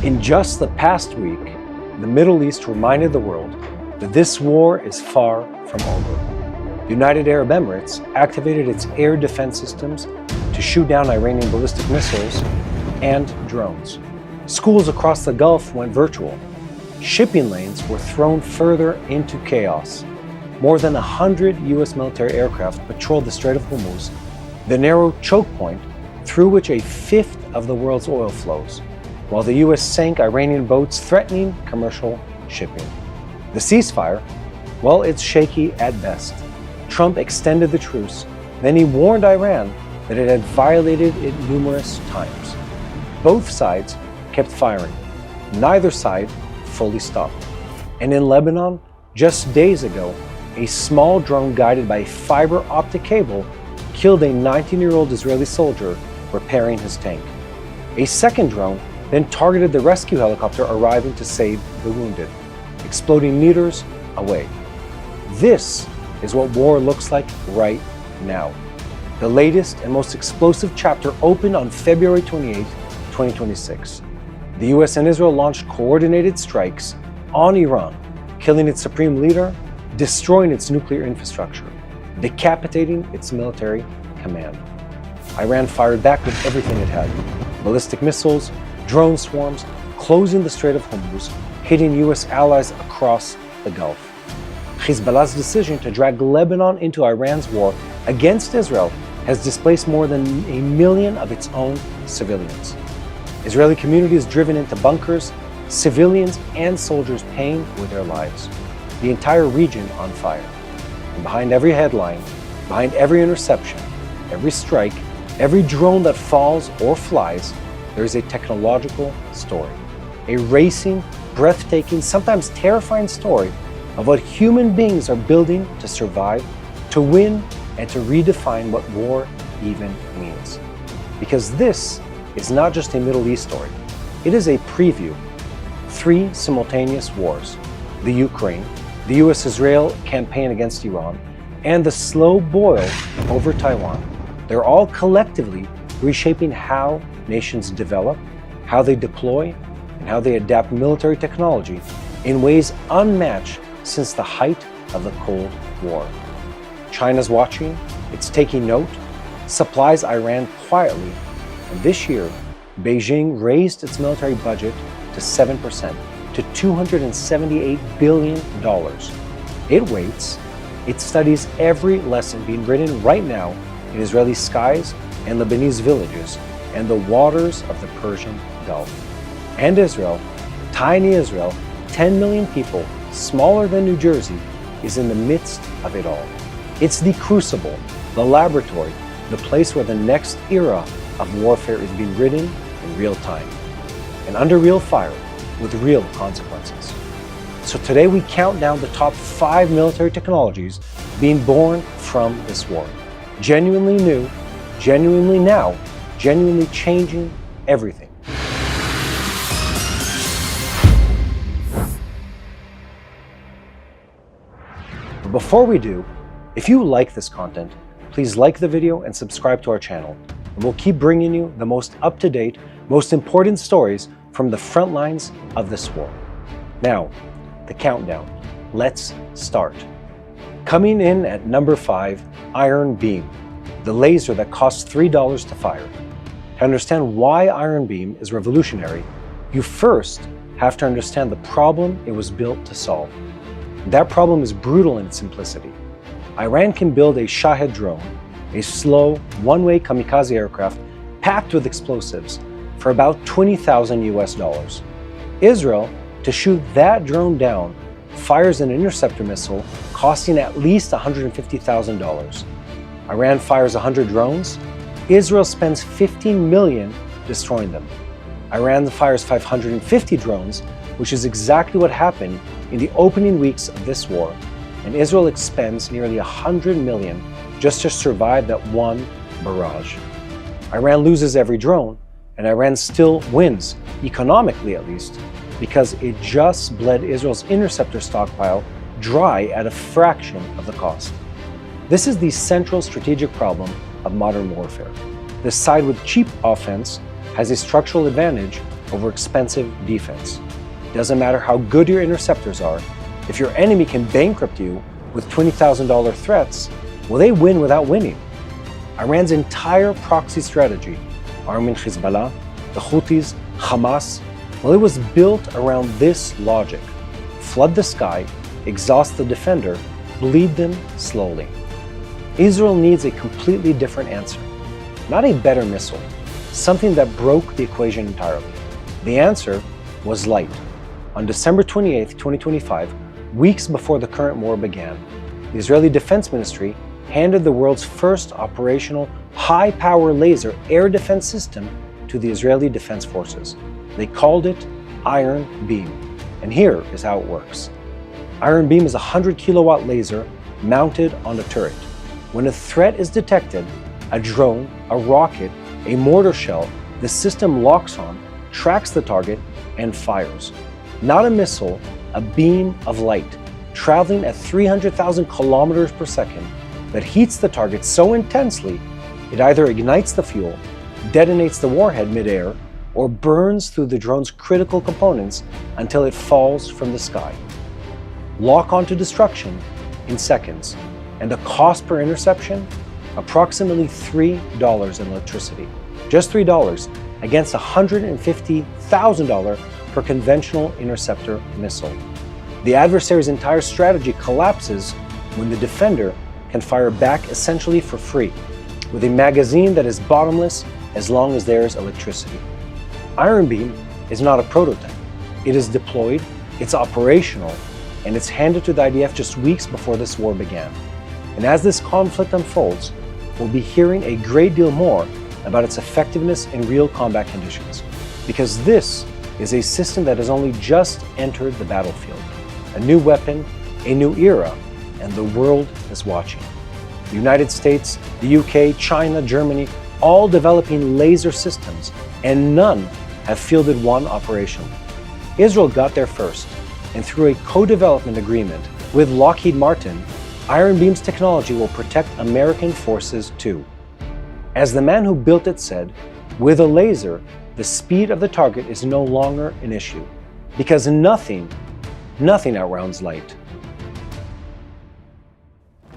In just the past week, the Middle East reminded the world that this war is far from over. The United Arab Emirates activated its air defense systems to shoot down Iranian ballistic missiles and drones. Schools across the Gulf went virtual. Shipping lanes were thrown further into chaos. More than 100 U.S. military aircraft patrolled the Strait of Hormuz, the narrow choke point through which a fifth of the world's oil flows, while the U.S. sank Iranian boats threatening commercial shipping. The ceasefire, well, it's shaky at best. Trump extended the truce, then he warned Iran that it had violated it numerous times. Both sides kept firing. Neither side fully stopped. And in Lebanon, just days ago, a small drone guided by a fiber optic cable killed a 19-year-old Israeli soldier repairing his tank. A second drone then targeted the rescue helicopter arriving to save the wounded, exploding meters away. This is what war looks like right now. The latest and most explosive chapter opened on February 28, 2026. The US and Israel launched coordinated strikes on Iran, killing its supreme leader, destroying its nuclear infrastructure, decapitating its military command. Iran fired back with everything it had: ballistic missiles, drone swarms, closing the Strait of Hormuz, hitting US allies across the Gulf. Hezbollah's decision to drag Lebanon into Iran's war against Israel has displaced more than 1 million of its own civilians. Israeli communities driven into bunkers, civilians and soldiers paying with their lives. The entire region on fire. And behind every headline, behind every interception, every strike, every drone that falls or flies, there is a technological story. A racing, breathtaking, sometimes terrifying story of what human beings are building to survive, to win, and to redefine what war even means. Because this is not just a Middle East story. It is a preview. 3 simultaneous wars: the Ukraine, the US-Israel campaign against Iran, and the slow boil over Taiwan. They're all collectively reshaping how nations develop, how they deploy, and how they adapt military technology in ways unmatched since the height of the Cold War. China's watching, it's taking note, supplies Iran quietly, and this year, Beijing raised its military budget to 7%, to $278 billion. It waits, it studies every lesson being written right now in Israeli skies and Lebanese villages and the waters of the Persian Gulf. And Israel, tiny Israel, 10 million people, smaller than New Jersey, is in the midst of it all. It's the crucible, the laboratory, the place where the next era of warfare is being written in real time, and under real fire, with real consequences. So today we count down the top 5 military technologies being born from this war. Genuinely new, genuinely now, genuinely changing everything. But before we do, if you like this content, please like the video and subscribe to our channel. And we'll keep bringing you the most up-to-date, most important stories from the front lines of this war. Now, the countdown. Let's start. Coming in at number 5, Iron Beam, the laser that costs $3 to fire. To understand why Iron Beam is revolutionary, you first have to understand the problem it was built to solve. That problem is brutal in its simplicity. Iran can build a Shahed drone, a slow, one-way kamikaze aircraft packed with explosives, for about $20,000 US. Israel, to shoot that drone down, fires an interceptor missile costing at least $150,000. Iran fires 100 drones. Israel spends $15 million destroying them. Iran fires 550 drones, which is exactly what happened in the opening weeks of this war, and Israel expends nearly $100 million just to survive that one barrage. Iran loses every drone, and Iran still wins, economically at least, because it just bled Israel's interceptor stockpile dry at a fraction of the cost. This is the central strategic problem of modern warfare. The side with cheap offense has a structural advantage over expensive defense. Doesn't matter how good your interceptors are, if your enemy can bankrupt you with $20,000 threats, well, they win without winning. Iran's entire proxy strategy, arming Hezbollah, the Houthis, Hamas, well, it was built around this logic. Flood the sky, exhaust the defender, bleed them slowly. Israel needs a completely different answer. Not a better missile, something that broke the equation entirely. The answer was light. On December 28, 2025, weeks before the current war began, the Israeli Defense Ministry handed the world's first operational high-power laser air defense system to the Israeli Defense Forces. They called it Iron Beam. And here is how it works. Iron Beam is a 100-kilowatt laser mounted on a turret. When a threat is detected, a drone, a rocket, a mortar shell, the system locks on, tracks the target, and fires. Not a missile, a beam of light, traveling at 300,000 kilometers per second, that heats the target so intensely it either ignites the fuel, detonates the warhead midair, or burns through the drone's critical components until it falls from the sky. Lock onto destruction in seconds, and the cost per interception? Approximately $3 in electricity. Just $3 against $150,000 per conventional interceptor missile. The adversary's entire strategy collapses when the defender can fire back essentially for free, with a magazine that is bottomless as long as there is electricity. Iron Beam is not a prototype. It is deployed, it's operational, and it's handed to the IDF just weeks before this war began. And as this conflict unfolds, we'll be hearing a great deal more about its effectiveness in real combat conditions, because this is a system that has only just entered the battlefield. A new weapon, a new era, and the world is watching. The United States, the UK, China, Germany, all developing laser systems, and none have fielded one operationally. Israel got there first, and through a co-development agreement with Lockheed Martin, Iron Beam's technology will protect American forces too. As the man who built it said, with a laser, the speed of the target is no longer an issue, because nothing outruns light.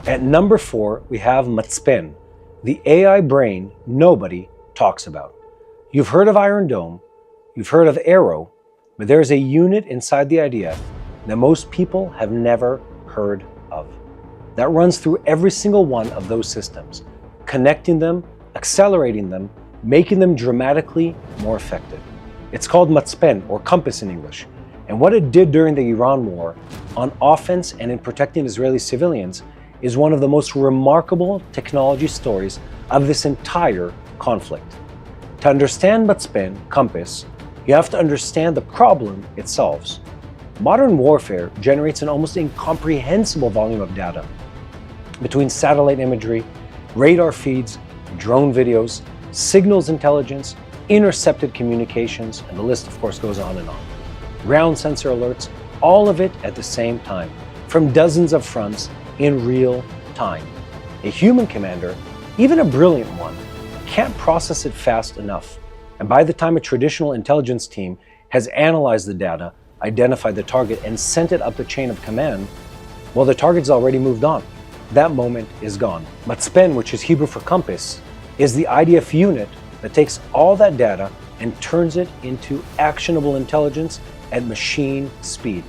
At number 4, we have Matzpen, the AI brain nobody talks about. You've heard of Iron Dome, you've heard of Arrow, but there's a unit inside the IDF that most people have never heard of. That runs through every single one of those systems, connecting them, accelerating them, making them dramatically more effective. It's called Matzpen, or compass in English, and what it did during the Iran war, on offense and in protecting Israeli civilians, is one of the most remarkable technology stories of this entire conflict. To understand Matzpen, compass, you have to understand the problem it solves. Modern warfare generates an almost incomprehensible volume of data. Between satellite imagery, radar feeds, drone videos, signals intelligence, intercepted communications, and the list of course goes on and on. Ground sensor alerts, all of it at the same time, from dozens of fronts in real time. A human commander, even a brilliant one, can't process it fast enough. And by the time a traditional intelligence team has analyzed the data, identified the target, and sent it up the chain of command, well, the target's already moved on. That moment is gone. Matzpen, which is Hebrew for compass, is the IDF unit that takes all that data and turns it into actionable intelligence at machine speed.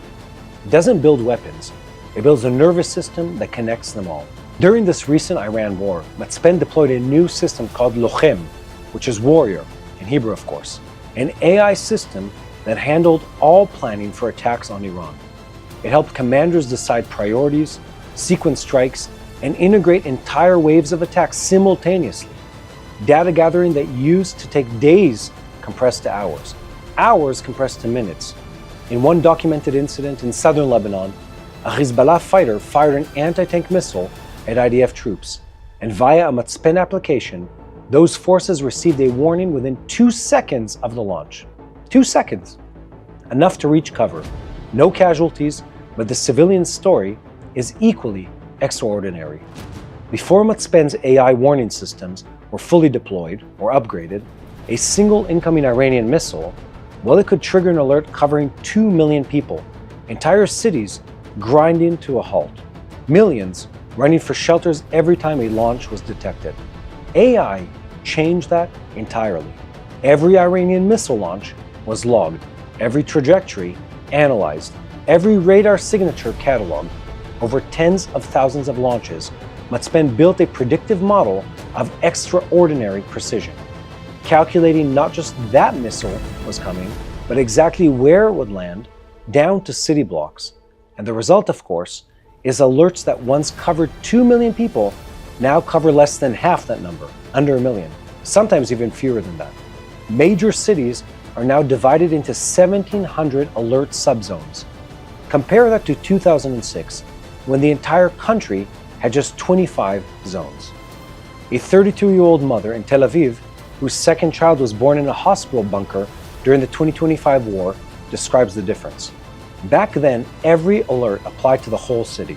It doesn't build weapons. It builds a nervous system that connects them all. During this recent Iran war, Matzpen deployed a new system called Lochem, which is warrior, in Hebrew of course, an AI system that handled all planning for attacks on Iran. It helped commanders decide priorities, sequence strikes, and integrate entire waves of attacks simultaneously. Data gathering that used to take days compressed to hours, hours compressed to minutes. In one documented incident in southern Lebanon, a Hezbollah fighter fired an anti-tank missile at IDF troops, and via a Matzpen application, those forces received a warning within 2 seconds of the launch. 2 seconds. Enough to reach cover. No casualties, but the civilian story is equally extraordinary. Before Matzpen's AI warning systems were fully deployed or upgraded, a single incoming Iranian missile Well, it could trigger an alert covering 2 million people, entire cities grinding to a halt, millions running for shelters every time a launch was detected. AI changed that entirely. Every Iranian missile launch was logged, every trajectory analyzed, every radar signature cataloged. Over tens of thousands of launches, Matzpen built a predictive model of extraordinary precision, calculating not just that missile was coming, but exactly where it would land, down to city blocks. And the result, of course, is alerts that once covered 2 million people now cover less than half that number, under a million, sometimes even fewer than that. Major cities are now divided into 1,700 alert subzones. Compare that to 2006, when the entire country had just 25 zones. A 32-year-old mother in Tel Aviv, whose second child was born in a hospital bunker during the 2025 war, describes the difference. Back then, every alert applied to the whole city.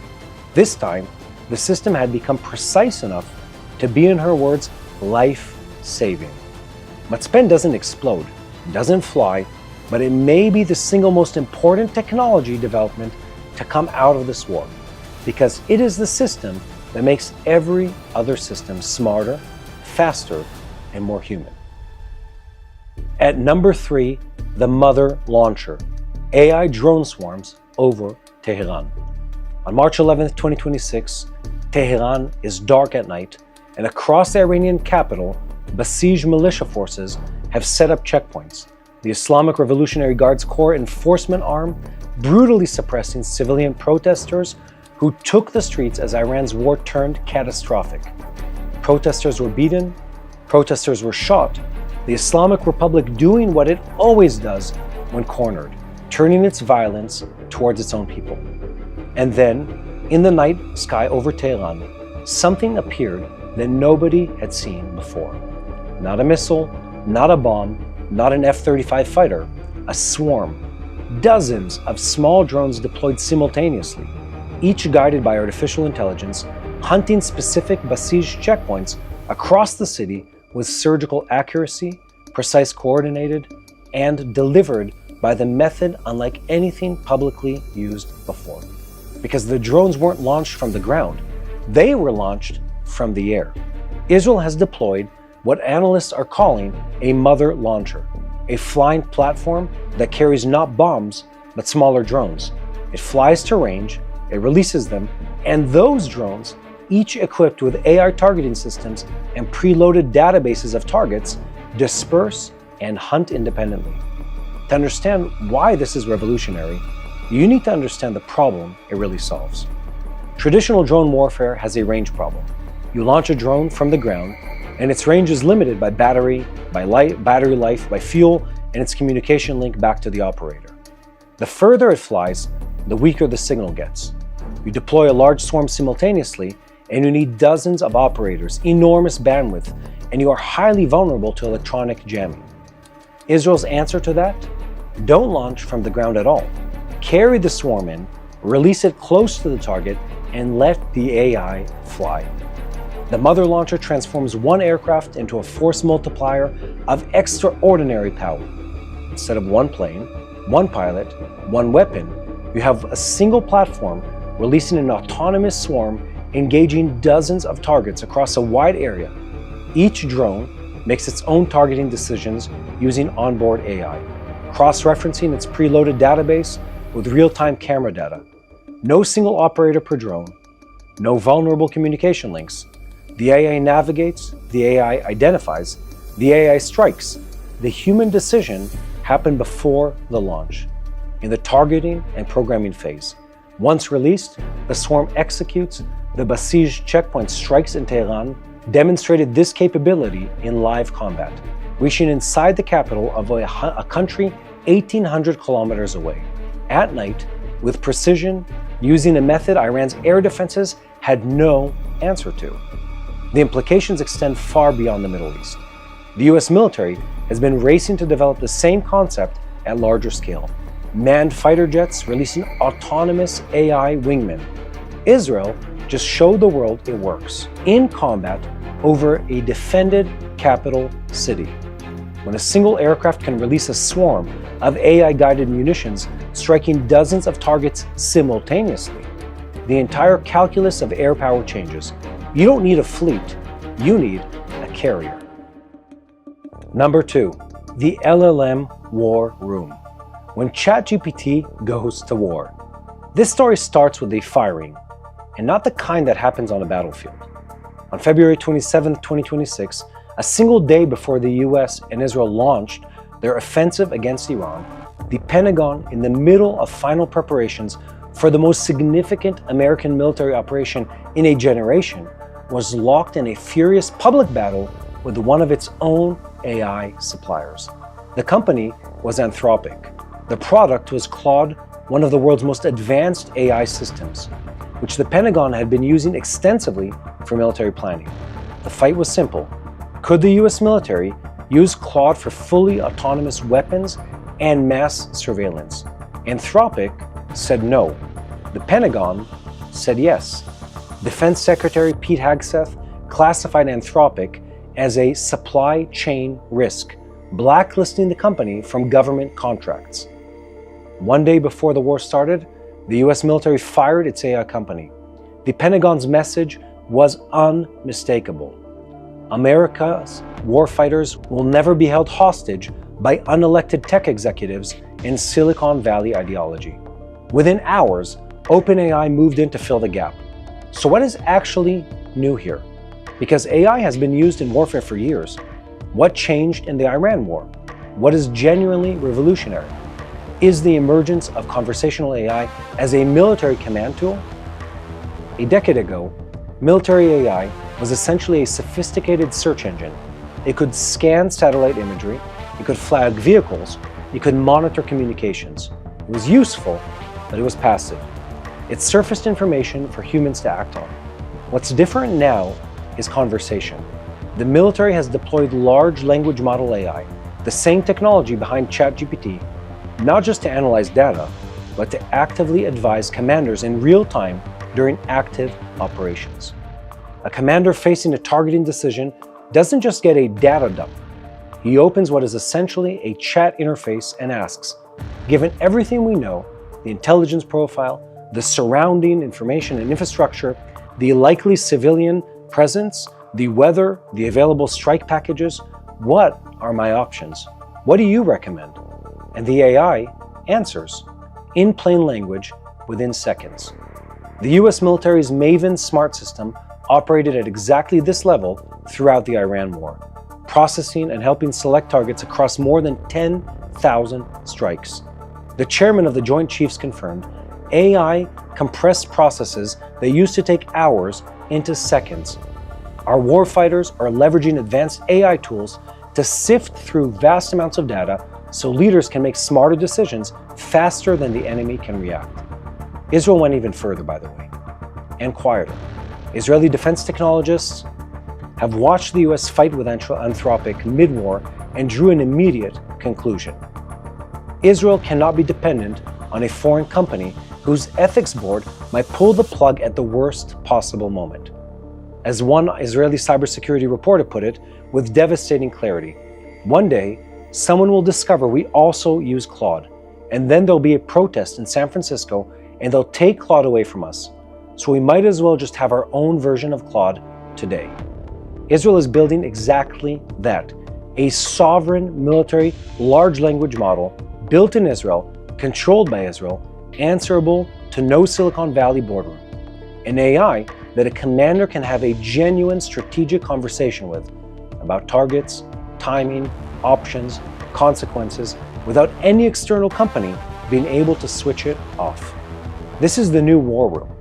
This time, the system had become precise enough to be, in her words, life-saving. Matzpen doesn't explode, doesn't fly, but it may be the single most important technology development to come out of this war, because it is the system that makes every other system smarter, faster, and more human. At number 3, the mother launcher, AI drone swarms over Tehran. On March 11, 2026, Tehran is dark at night, and across the Iranian capital, besieged militia forces have set up checkpoints. The Islamic Revolutionary Guards Corps enforcement arm brutally suppressing civilian protesters who took the streets as Iran's war turned catastrophic. Protesters were beaten, protesters were shot, the Islamic Republic doing what it always does when cornered, turning its violence towards its own people. And then, in the night sky over Tehran, something appeared that nobody had seen before. Not a missile, not a bomb, not an F-35 fighter, a swarm. Dozens of small drones deployed simultaneously, each guided by artificial intelligence, hunting specific besieged checkpoints across the city with surgical accuracy, precise coordinated, and delivered by the method unlike anything publicly used before. Because the drones weren't launched from the ground, they were launched from the air. Israel has deployed what analysts are calling a mother launcher, a flying platform that carries not bombs, but smaller drones. It flies to range, it releases them, and those drones, each equipped with AI targeting systems and preloaded databases of targets, disperse and hunt independently. To understand why this is revolutionary, you need to understand the problem it really solves. Traditional drone warfare has a range problem. You launch a drone from the ground, and its range is limited by battery life, by fuel, and its communication link back to the operator. The further it flies, the weaker the signal gets. You deploy a large swarm simultaneously, and you need dozens of operators, enormous bandwidth, and you are highly vulnerable to electronic jamming. Israel's answer to that? Don't launch from the ground at all. Carry the swarm in, release it close to the target, and let the AI fly. The mother launcher transforms one aircraft into a force multiplier of extraordinary power. Instead of one plane, one pilot, one weapon, you have a single platform releasing an autonomous swarm engaging dozens of targets across a wide area. Each drone makes its own targeting decisions using onboard AI, cross-referencing its preloaded database with real-time camera data. No single operator per drone, no vulnerable communication links. The AI navigates, the AI identifies, the AI strikes. The human decision happened before the launch, in the targeting and programming phase. Once released, the swarm executes, the besieged checkpoint strikes in Tehran, demonstrated this capability in live combat, reaching inside the capital of a country 1,800 kilometers away, at night, with precision, using a method Iran's air defenses had no answer to. The implications extend far beyond the Middle East. The US military has been racing to develop the same concept at larger scale. Manned fighter jets releasing autonomous AI wingmen. Israel just showed the world it works in combat over a defended capital city. when a single aircraft can release a swarm of AI-guided munitions, striking dozens of targets simultaneously. The entire calculus of air power changes. You don't need a fleet, you need a carrier. Number 2, the LLM war room. When ChatGPT goes to war. This story starts with a firing, and not the kind that happens on a battlefield. On February 27, 2026, a single day before the US and Israel launched their offensive against Iran, the Pentagon, in the middle of final preparations for the most significant American military operation in a generation, was locked in a furious public battle with one of its own AI suppliers. The company was Anthropic. The product was Claude, one of the world's most advanced AI systems, which the Pentagon had been using extensively for military planning. The fight was simple. Could the US military use Claude for fully autonomous weapons and mass surveillance? Anthropic said no. The Pentagon said yes. Defense Secretary Pete Hegseth classified Anthropic as a supply chain risk, blacklisting the company from government contracts. One day before the war started, the US military fired its AI company. The Pentagon's message was unmistakable. America's warfighters will never be held hostage by unelected tech executives and Silicon Valley ideology. Within hours, OpenAI moved in to fill the gap. So what is actually new here? Because AI has been used in warfare for years. What changed in the Iran war? What is genuinely revolutionary? Is the emergence of conversational AI as a military command tool? A decade ago, military AI was essentially a sophisticated search engine. It could scan satellite imagery, it could flag vehicles, it could monitor communications. It was useful, but it was passive. It surfaced information for humans to act on. What's different now is conversation. The military has deployed large language model AI, the same technology behind ChatGPT, not just to analyze data, but to actively advise commanders in real time during active operations. A commander facing a targeting decision doesn't just get a data dump. He opens what is essentially a chat interface and asks, given everything we know, the intelligence profile, the surrounding information and infrastructure, the likely civilian presence, the weather, the available strike packages, what are my options? What do you recommend? And the AI answers in plain language within seconds. The US military's Maven smart system operated at exactly this level throughout the Iran war, processing and helping select targets across more than 10,000 strikes. The chairman of the Joint Chiefs confirmed AI compressed processes that used to take hours into seconds. Our warfighters are leveraging advanced AI tools to sift through vast amounts of data so leaders can make smarter decisions faster than the enemy can react. Israel went even further, by the way, and quieter. Israeli defense technologists have watched the US fight with Anthropic mid-war and drew an immediate conclusion. Israel cannot be dependent on a foreign company whose ethics board might pull the plug at the worst possible moment. As one Israeli cybersecurity reporter put it with devastating clarity, one day, someone will discover we also use Claude, and then there'll be a protest in San Francisco and they'll take Claude away from us. So we might as well just have our own version of Claude today. Israel is building exactly that, a sovereign military large language model built in Israel, controlled by Israel, answerable to no Silicon Valley boardroom. An AI that a commander can have a genuine strategic conversation with about targets, timing, options, consequences, without any external company being able to switch it off. This is the new war room.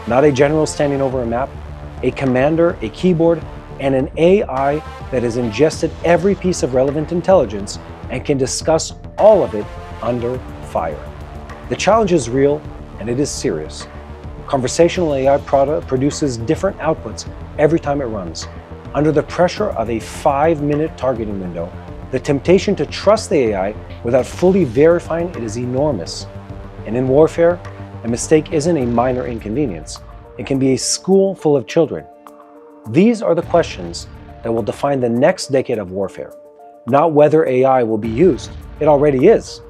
Not a general standing over a map, a commander, a keyboard, and an AI that has ingested every piece of relevant intelligence and can discuss all of it under fire. The challenge is real and it is serious. Conversational AI produces different outputs every time it runs. Under the pressure of a 5-minute targeting window, the temptation to trust the AI without fully verifying it is enormous. And in warfare, a mistake isn't a minor inconvenience. It can be a school full of children. These are the questions that will define the next decade of warfare. not whether AI will be used. It already is.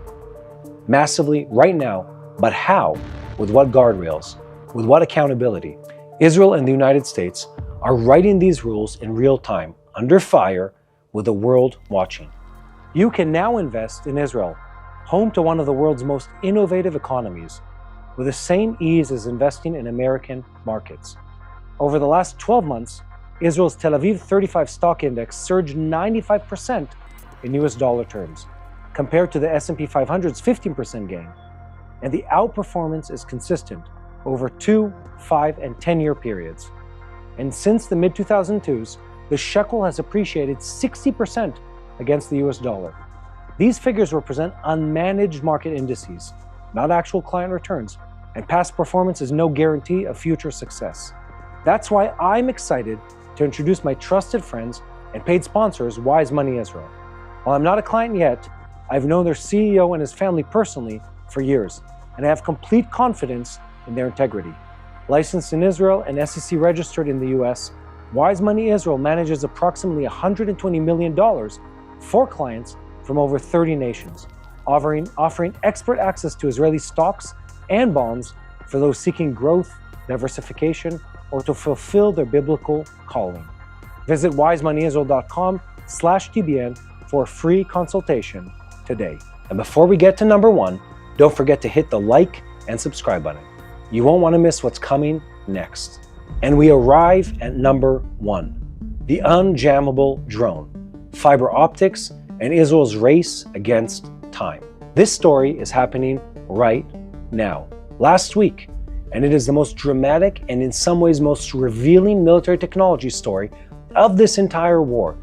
Massively, right now, but how? With what guardrails? With what accountability? Israel and the United States are writing these rules in real time, under fire, with the world watching. You can now invest in Israel, home to one of the world's most innovative economies, with the same ease as investing in American markets. Over the last 12 months, Israel's Tel Aviv 35 stock index surged 95% in US dollar terms, compared to the S&P 500's 15% gain. And the outperformance is consistent over 2, 5, and 10-year periods. And since the mid-2002s, the shekel has appreciated 60% against the US dollar. These figures represent unmanaged market indices, not actual client returns, and past performance is no guarantee of future success. That's why I'm excited to introduce my trusted friends and paid sponsors, Wise Money Israel. While I'm not a client yet, I've known their CEO and his family personally for years, and I have complete confidence in their integrity. Licensed in Israel and SEC registered in the US, Wise Money Israel manages approximately $120 million for clients from over 30 nations, offering expert access to Israeli stocks and bonds for those seeking growth, diversification, or to fulfill their biblical calling. Visit wisemoneyisrael.com/TBN for a free consultation today. And before we get to number one, don't forget to hit the like and subscribe button. You won't want to miss what's coming next. And we arrive at number one, the unjammable drone, fiber optics, and Israel's race against time. This story is happening right now, last week, and it is the most dramatic and in some ways most revealing military technology story of this entire war,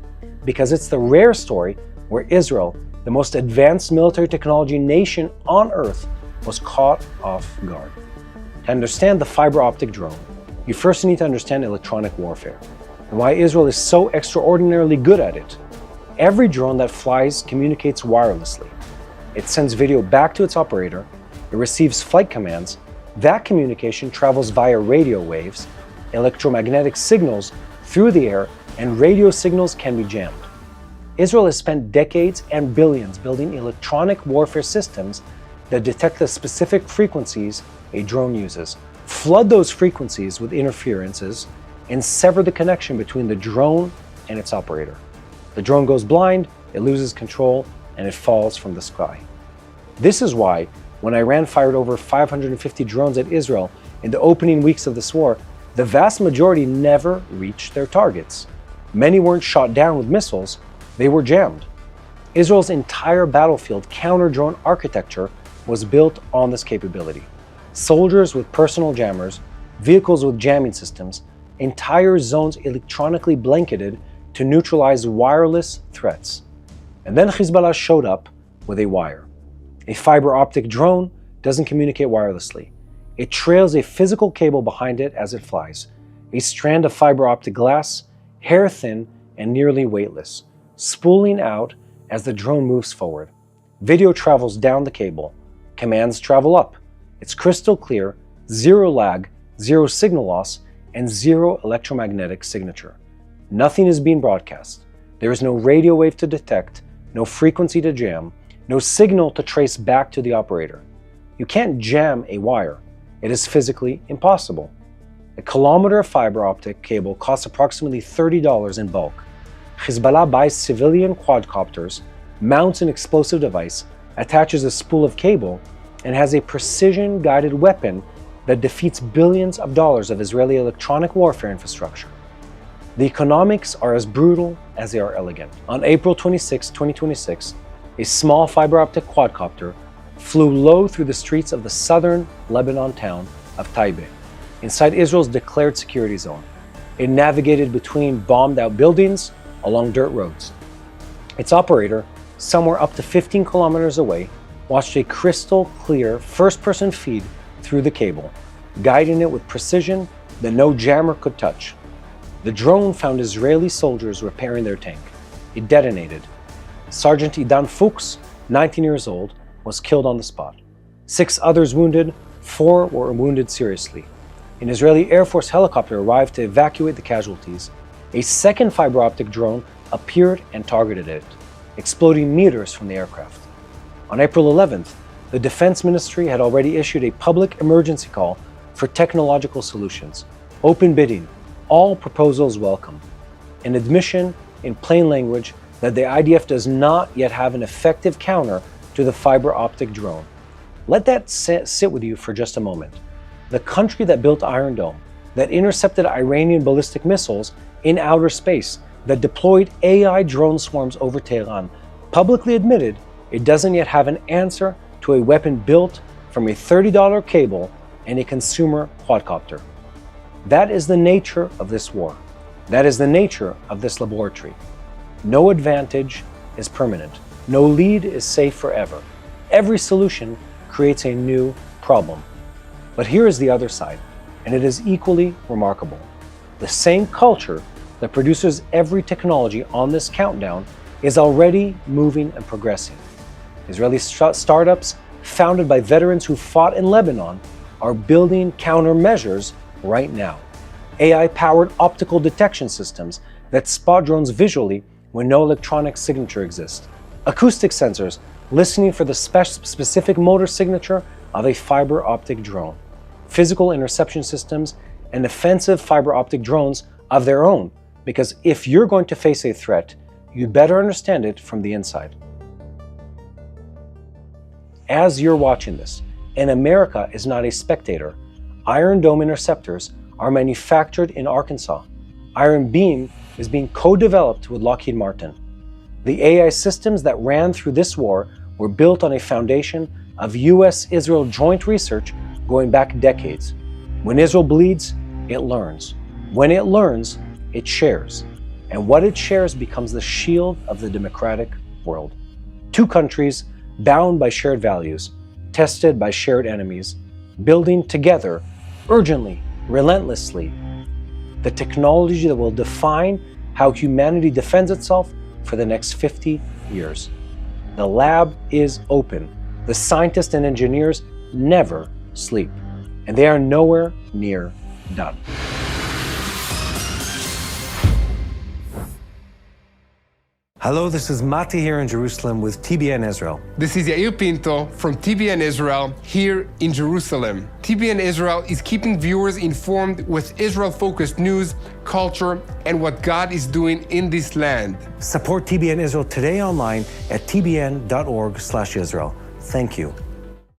because it's the rare story where Israel, the most advanced military technology nation on earth, was caught off guard. To understand the fiber optic drone, you first need to understand electronic warfare and why Israel is so extraordinarily good at it. Every drone that flies communicates wirelessly. It sends video back to its operator, it receives flight commands, that communication travels via radio waves, electromagnetic signals through the air, and radio signals can be jammed. Israel has spent decades and billions building electronic warfare systems that detect the specific frequencies a drone uses, flood those frequencies with interferences, and sever the connection between the drone and its operator. The drone goes blind, it loses control, and it falls from the sky. This is why, when Iran fired over 550 drones at Israel in the opening weeks of this war, the vast majority never reached their targets. Many weren't shot down with missiles, they were jammed. Israel's entire battlefield counter-drone architecture was built on this capability. Soldiers with personal jammers, vehicles with jamming systems, entire zones electronically blanketed to neutralize wireless threats. And then Hezbollah showed up with a wire. A fiber optic drone doesn't communicate wirelessly. It trails a physical cable behind it as it flies, a strand of fiber optic glass, hair thin and nearly weightless, spooling out as the drone moves forward. Video travels down the cable. Commands travel up. It's crystal clear, zero lag, zero signal loss, and zero electromagnetic signature. Nothing is being broadcast. There is no radio wave to detect, no frequency to jam, no signal to trace back to the operator. You can't jam a wire. It is physically impossible. A kilometer of fiber optic cable costs approximately $30 in bulk. Hezbollah buys civilian quadcopters, mounts an explosive device, attaches a spool of cable, and has a precision-guided weapon that defeats billions of dollars of Israeli electronic warfare infrastructure. The economics are as brutal as they are elegant. On April 26, 2026, a small fiber optic quadcopter flew low through the streets of the southern Lebanon town of Taibe, inside Israel's declared security zone. It navigated between bombed-out buildings along dirt roads. Its operator, somewhere up to 15 kilometers away, watched a crystal-clear first-person feed through the cable, guiding it with precision that no jammer could touch. The drone found Israeli soldiers repairing their tank. It detonated. Sergeant Idan Fuchs, 19 years old, was killed on the spot. 6 others wounded, 4 were wounded seriously. An Israeli Air Force helicopter arrived to evacuate the casualties. A second fiber optic drone appeared and targeted it. exploding meters from the aircraft. On April 11th, the Defense Ministry had already issued a public emergency call for technological solutions. Open bidding, all proposals welcome. An admission in plain language that the IDF does not yet have an effective counter to the fiber optic drone. Let that sit with you for just a moment. The country that built Iron Dome, that intercepted Iranian ballistic missiles in outer space, that deployed AI drone swarms over Tehran, publicly admitted it doesn't yet have an answer to a weapon built from a $30 cable and a consumer quadcopter. That is the nature of this war. That is the nature of this laboratory. No advantage is permanent. No lead is safe forever. Every solution creates a new problem. But here is the other side, and it is equally remarkable. The same culture that produces every technology on this countdown is already moving and progressing. Israeli startups founded by veterans who fought in Lebanon are building countermeasures right now. AI-powered optical detection systems that spot drones visually when no electronic signature exists. Acoustic sensors listening for the specific motor signature of a fiber optic drone. Physical interception systems and offensive fiber optic drones of their own, because if you're going to face a threat, you better understand it from the inside. As you're watching this, and America is not a spectator, Iron Dome interceptors are manufactured in Arkansas. Iron Beam is being co-developed with Lockheed Martin. The AI systems that ran through this war were built on a foundation of US-Israel joint research going back decades. When Israel bleeds, it learns. When it learns, it shares. And what it shares becomes the shield of the democratic world. Two countries bound by shared values, tested by shared enemies, building together, urgently, relentlessly, the technology that will define how humanity defends itself for the next 50 years. The lab is open. The scientists and engineers never sleep, and they are nowhere near done. Hello, this is Mati here in Jerusalem with TBN Israel. This is Yair Pinto from TBN Israel here in Jerusalem. TBN Israel is keeping viewers informed with Israel-focused news, culture, and what God is doing in this land. Support TBN Israel today online at tbn.org/Israel. Thank you.